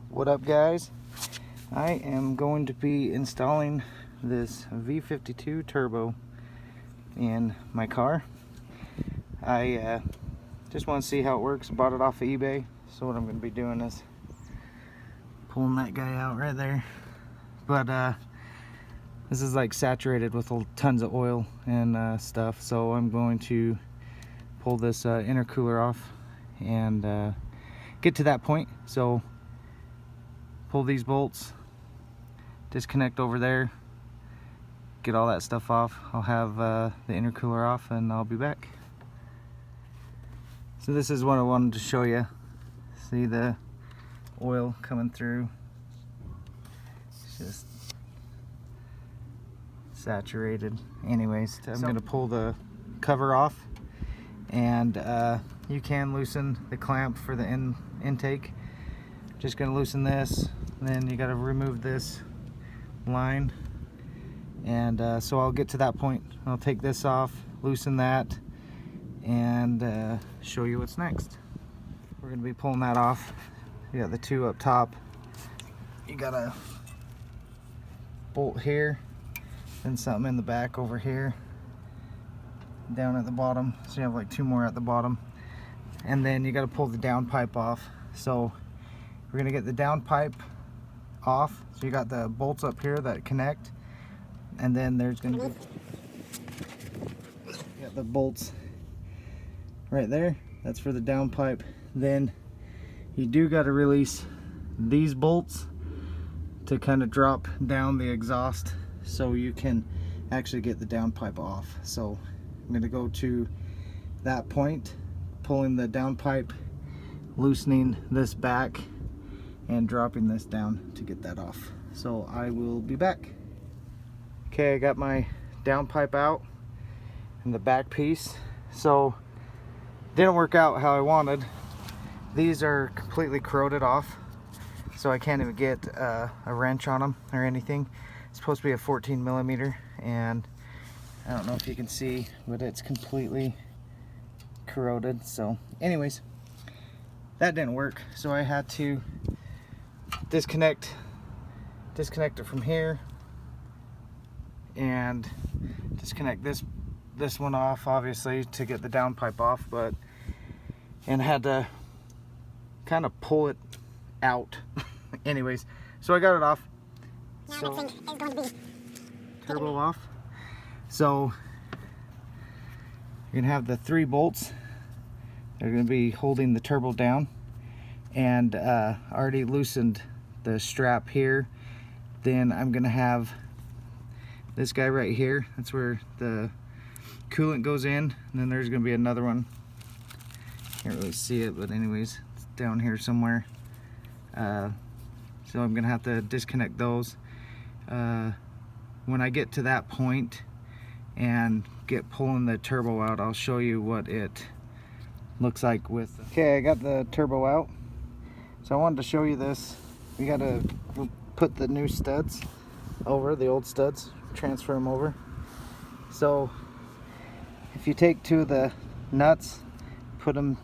What up, guys? I am going to be installing this V52 turbo in my car. I just want to see how it works. Bought it off of eBay, so what I'm going to be doing is pulling that guy out right there. But this is like saturated with tons of oil and stuff, so I'm going to pull this intercooler off and get to that point. So pull these bolts, disconnect over there, get all that stuff off. I'll have the intercooler off and I'll be back. So this is what I wanted to show you. See the oil coming through. It's just saturated. Anyways, I'm going to pull the cover off, and you can loosen the clamp for the intake. Just going to loosen this, and then you got to remove this line, and so I'll get to that point. I'll take this off, loosen that, and show you what's next. We're going to be pulling that off. You got the two up top. You got a bolt here, and something in the back over here, down at the bottom. So you have like two more at the bottom, and then you got to pull the downpipe off. So we're gonna get the downpipe off. So you got the bolts up here that connect, and then there's gonna be, you got the bolts right there. That's for the downpipe. Then you do got to release these bolts to kind of drop down the exhaust, so you can actually get the downpipe off. So I'm going to go to that point, pulling the downpipe, loosening this back, and dropping this down to get that off. So I will be back. Okay, I got my downpipe out and the back piece. So didn't work out how I wanted. These are completely corroded off, so I can't even get a wrench on them or anything. It's supposed to be a 14 millimeter, and I don't know if you can see, but it's completely corroded. So anyways, that didn't work, so I had to disconnect it from here and disconnect this one off, obviously, to get the downpipe off, and had to kind of pull it out. Anyways, so I got it off. So next thing is going to be turbo off. So you're gonna have the three bolts. They're gonna be holding the turbo down, and already loosened the strap here. Then I'm gonna have this guy right here. That's where the coolant goes in, and then there's gonna be another one. Can't really see it, but anyways, it's down here somewhere. So I'm gonna have to disconnect those. When I get to that point and get pulling the turbo out, I'll show you what it looks like with. Okay, I got the turbo out. So I wanted to show you this. We gotta put the new studs over, the old studs, transfer them over. So if you take two of the nuts, put them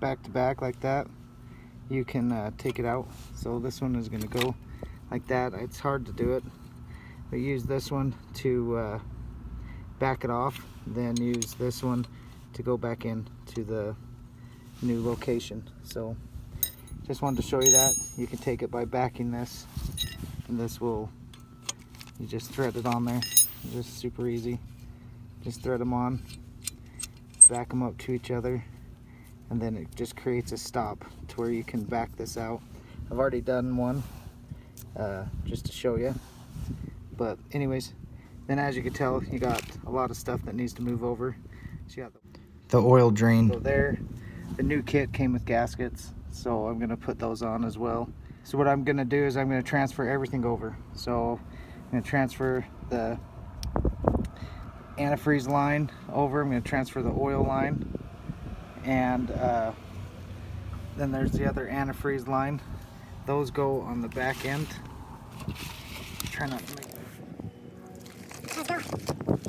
back to back like that, you can take it out. So this one is gonna go like that. It's hard to do it, but use this one to back it off, then use this one to go back in to the new location. So just wanted to show you that. You can take it by backing this, and this will, you just thread it on there. Just super easy. Just thread them on, back them up to each other, and then it just creates a stop to where you can back this out. I've already done one just to show you, but anyways, then as you can tell, you got a lot of stuff that needs to move over. So you got the oil drain. So there, the new kit came with gaskets, so I'm gonna put those on as well. So what I'm gonna do is I'm gonna transfer everything over. So I'm gonna transfer the antifreeze line over, I'm gonna transfer the oil line, and then there's the other antifreeze line. Those go on the back end. Try not to make it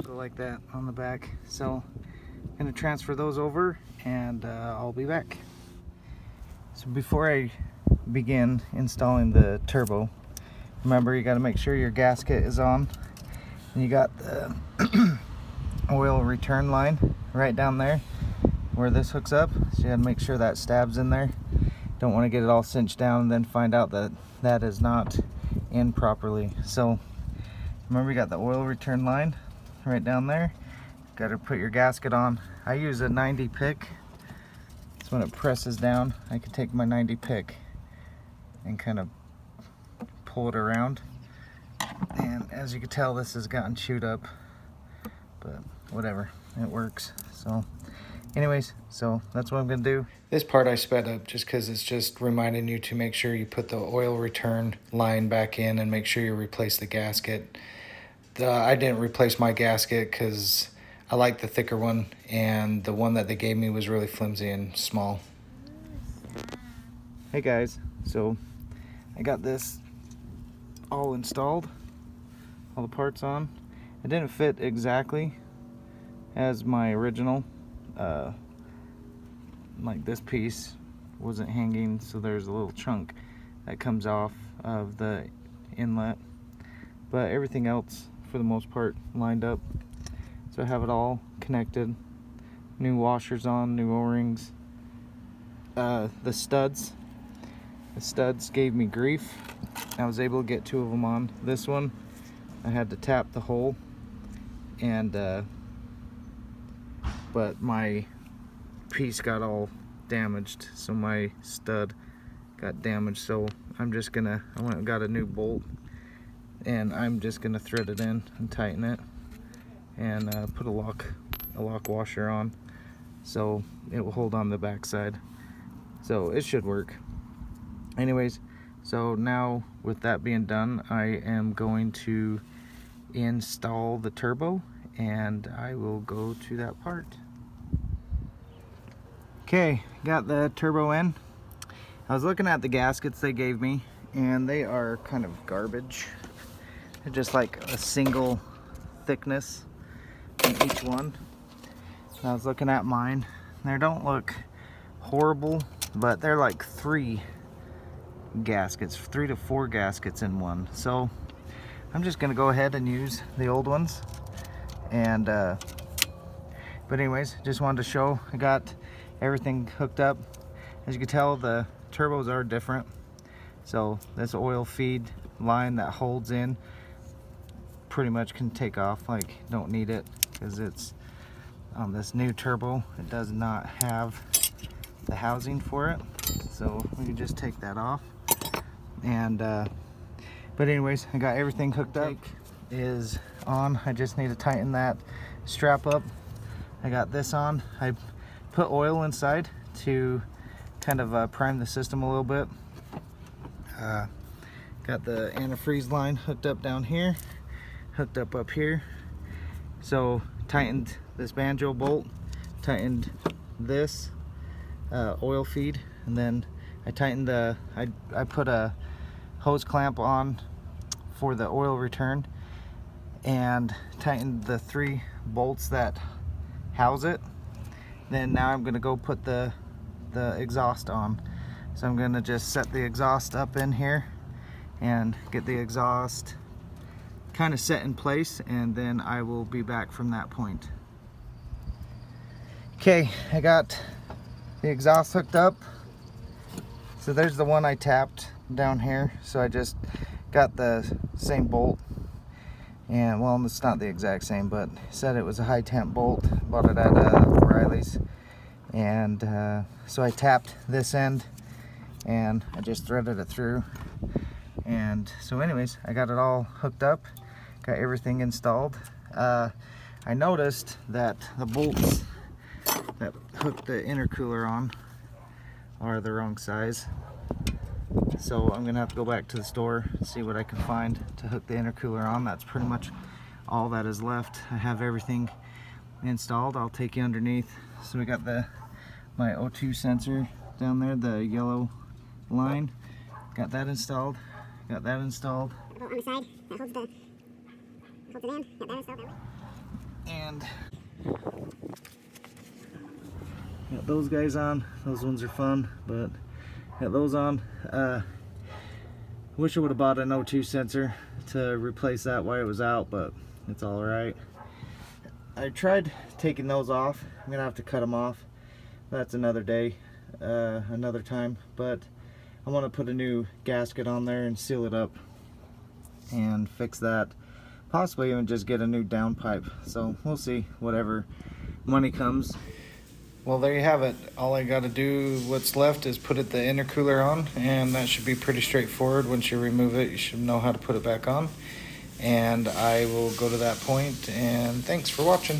go like that on the back. So I'm going to transfer those over, and I'll be back. So before I begin installing the turbo. Remember, you got to make sure your gasket is on. And you got the oil return line right down there where this hooks up, so you got to make sure that stab's in there. Don't want to get it all cinched down and then find out that that is not in properly. So remember, you got the oil return line right down there. Got to put your gasket on. I use a 90 pick. So when it presses down, I can take my 90 pick and kind of pull it around. And as you can tell, this has gotten chewed up, but whatever, it works. So anyways, so that's what I'm gonna do. This part I sped up just because it's just reminding you to make sure you put the oil return line back in and make sure you replace the gasket. I didn't replace my gasket because I like the thicker one, and the one that they gave me was really flimsy and small. Hey guys, so I got this all installed, all the parts on. It didn't fit exactly as my original. Like this piece wasn't hanging, so there's a little chunk that comes off of the inlet, but everything else for the most part lined up. So I have it all connected, new washers on, new O-rings. The studs gave me grief. I was able to get 2 of them on. This one I had to tap the hole, and but my piece got all damaged, so my stud got damaged. So I went and got a new bolt, and I'm just gonna thread it in and tighten it, and put a lock washer on, so it will hold on the back side. So it should work. Anyways, so now with that being done, I am going to install the turbo, and I will go to that part. Okay, got the turbo in. I was looking at the gaskets they gave me, and they are kind of garbage. They're just like a single thickness in each one. And I was looking at mine. They don't look horrible, but they're like 3 gaskets, 3 to 4 gaskets in one. So I'm just gonna go ahead and use the old ones. And but anyways, just wanted to show I got everything hooked up. As you can tell, the turbos are different. So this oil feed line that holds in pretty much can take off, like don't need it, because it's on this new turbo. It does not have the housing for it, so we can just take that off. And but anyways, I got everything hooked up. Is on. I just need to tighten that strap up. I got this on. I put oil inside to kind of prime the system a little bit. Got the antifreeze line hooked up down here, hooked up here. So tightened this banjo bolt, tightened this oil feed, and then I tightened I put a hose clamp on for the oil return, and tightened the 3 bolts that house it. Then now I'm gonna go put the exhaust on. So I'm gonna just set the exhaust up in here and get the exhaust kind of set in place, and then I will be back from that point. Okay, I got the exhaust hooked up. So there's the one I tapped down here. So I just got the same bolt, and well, it's not the exact same, but said it was a high temp bolt. Bought it at O'Reilly's, and so I tapped this end and I just threaded it through. And so anyways, I got it all hooked up, got everything installed. I noticed that the bolts that hook the intercooler on are the wrong size, so I'm gonna have to go back to the store and see what I can find to hook the intercooler on. That's pretty much all that is left. I have everything installed. I'll take you underneath. So we got my O2 sensor down there, the yellow line. Got that installed. Got that installed. On the side that holds it in. Got that installed that way. And got those guys on. Those ones are fun, but Got those on. Wish I would have bought an O2 sensor to replace that while it was out, but it's all right. I tried taking those off. I'm gonna have to cut them off. That's another day, another time. But I want to put a new gasket on there and seal it up and fix that. Possibly even just get a new downpipe. So we'll see, whatever money comes. Well, there you have it. All I got to do, what's left, is put the intercooler on, and that should be pretty straightforward. Once you remove it, you should know how to put it back on. And I will go to that point, and thanks for watching.